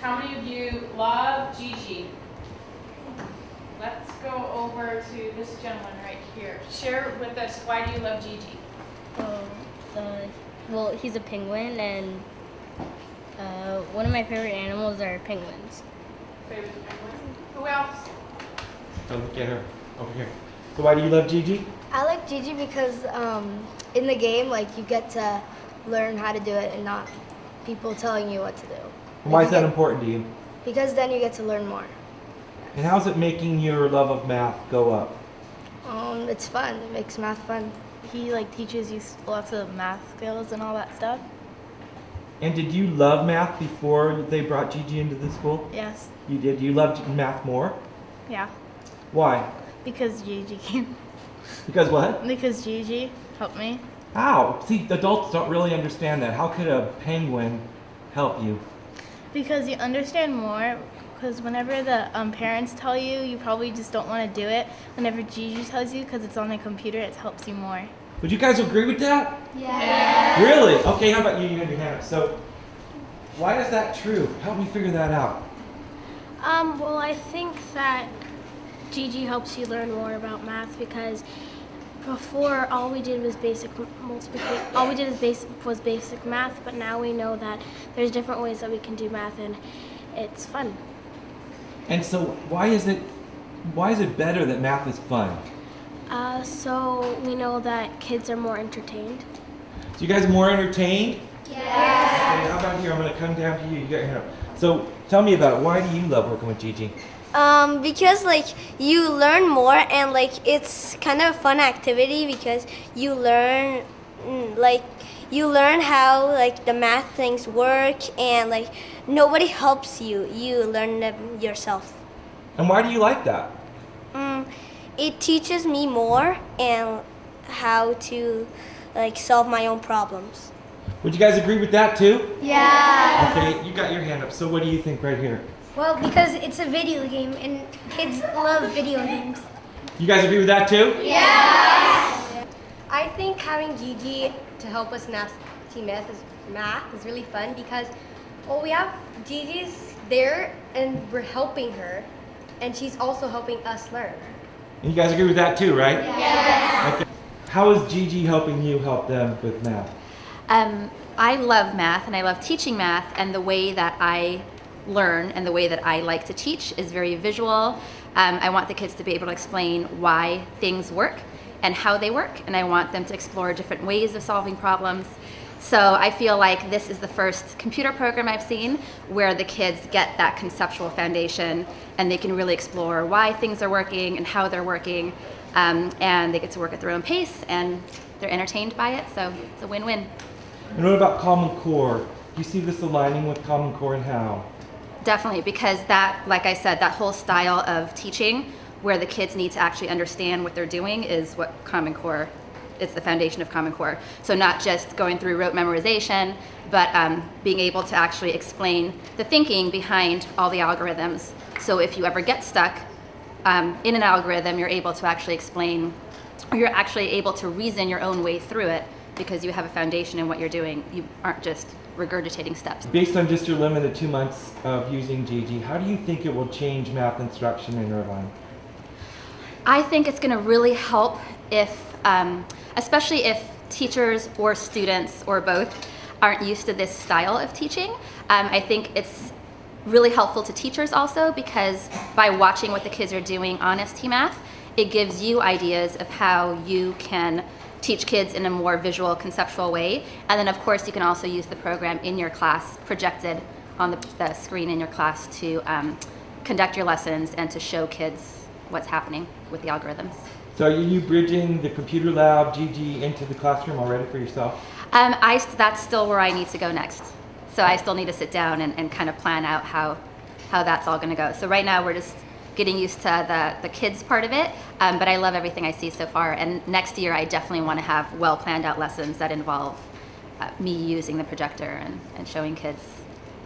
How many of you love Jiji? Let's go over to this gentleman right here. Share with us, why do you love Jiji? Well, he's a penguin, and one of my favorite animals are penguins. Favorite penguin? Who else? Oh, look at her over here. So why do you love Jiji? I like Jiji because in the game, like, you get to learn how to do it and not people telling you what to do. Why is that important to you? Because then you get to learn more. And how's it making your love of math go up? It's fun. It makes math fun. He teaches you lots of math skills and all that stuff. And did you love math before they brought Jiji into the school? Yes. You did? You loved math more? Yeah. Why? Because Jiji Because what? because Jiji helped me. How? See, adults don't really understand that. How could a penguin help you? Because you understand more. Because whenever the parents tell you, you probably just don't want to do it. Whenever Jiji tells you, because it's on a computer, it helps you more. Would you guys agree with that? Yeah. Really? Okay, how about you? You had your hand up. So, why is that true? Help me figure that out. Well, I think that Jiji helps you learn more about math because before all we did was basic math, but now we know that there's different ways that we can do math and it's fun. And so, why is it better that math is fun? So we know that kids are more entertained. So you guys more entertained? Yes. Okay, how about here? I'm going to come down to you. You got your hand up. So tell me about it. Why do you love working with Jiji? Because you learn more and it's kind of a fun activity because you learn how the math things work and nobody helps you. You learn them yourself. And why do you like that? It teaches me more and how to solve my own problems. Would you guys agree with that too? Yeah. Okay, you got your hand up. So what do you think right here? Well, because it's a video game and kids love video games. You guys agree with that too? Yeah. I think having Jiji to help us teach math is really fun because we have Gigi's there and we're helping her and she's also helping us learn. And you guys agree with that too, right? Yes. Okay. How is Jiji helping you help them with math? I love math and I love teaching math, and the way that I learn and the way that I like to teach is very visual. I want the kids to be able to explain why things work and how they work, and I want them to explore different ways of solving problems. So I feel like this is the first computer program I've seen where the kids get that conceptual foundation and they can really explore why things are working and how they're working, and they get to work at their own pace and they're entertained by it, so it's a win-win. And what about Common Core? Do you see this aligning with Common Core and how? Definitely, because that, like I said, that whole style of teaching where the kids need to actually understand what they're doing is what Common Core, it's the foundation of Common Core. So not just going through rote memorization, but being able to actually explain the thinking behind all the algorithms. So if you ever get stuck in an algorithm, you're able to actually explain, or you're actually able to reason your own way through it because you have a foundation in what you're doing. You aren't just regurgitating steps. Based on just your limited 2 months of using Jiji, how do you think it will change math instruction in Irvine? I think it's going to really help if, especially if teachers or students or both aren't used to this style of teaching. I think it's really helpful to teachers also because by watching what the kids are doing on ST Math, it gives you ideas of how you can teach kids in a more visual, conceptual way. And then of course you can also use the program in your class, projected on the screen in your class to conduct your lessons and to show kids what's happening with the algorithms. So are you bridging the computer lab, Jiji, into the classroom already for yourself? That's still where I need to go next. So I still need to sit down and kind of plan out how that's all gonna go. So right now we're just getting used to the kids part of it, but I love everything I see so far. And next year I definitely want to have well planned out lessons that involve me using the projector and showing kids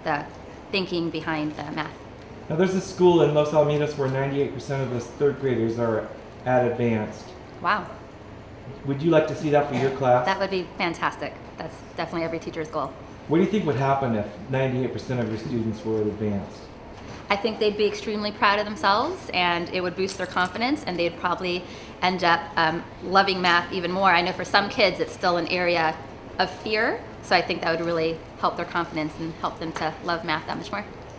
the thinking behind the math. Now there's a school in Los Alamitos where 98% of the third graders are at advanced. Wow. Would you like to see that for your class? That would be fantastic. That's definitely every teacher's goal. What do you think would happen if 98% of your students were advanced? I think they'd be extremely proud of themselves, and it would boost their confidence, and they'd probably end up loving math even more. I know for some kids it's still an area of fear, so I think that would really help their confidence and help them to love math that much more.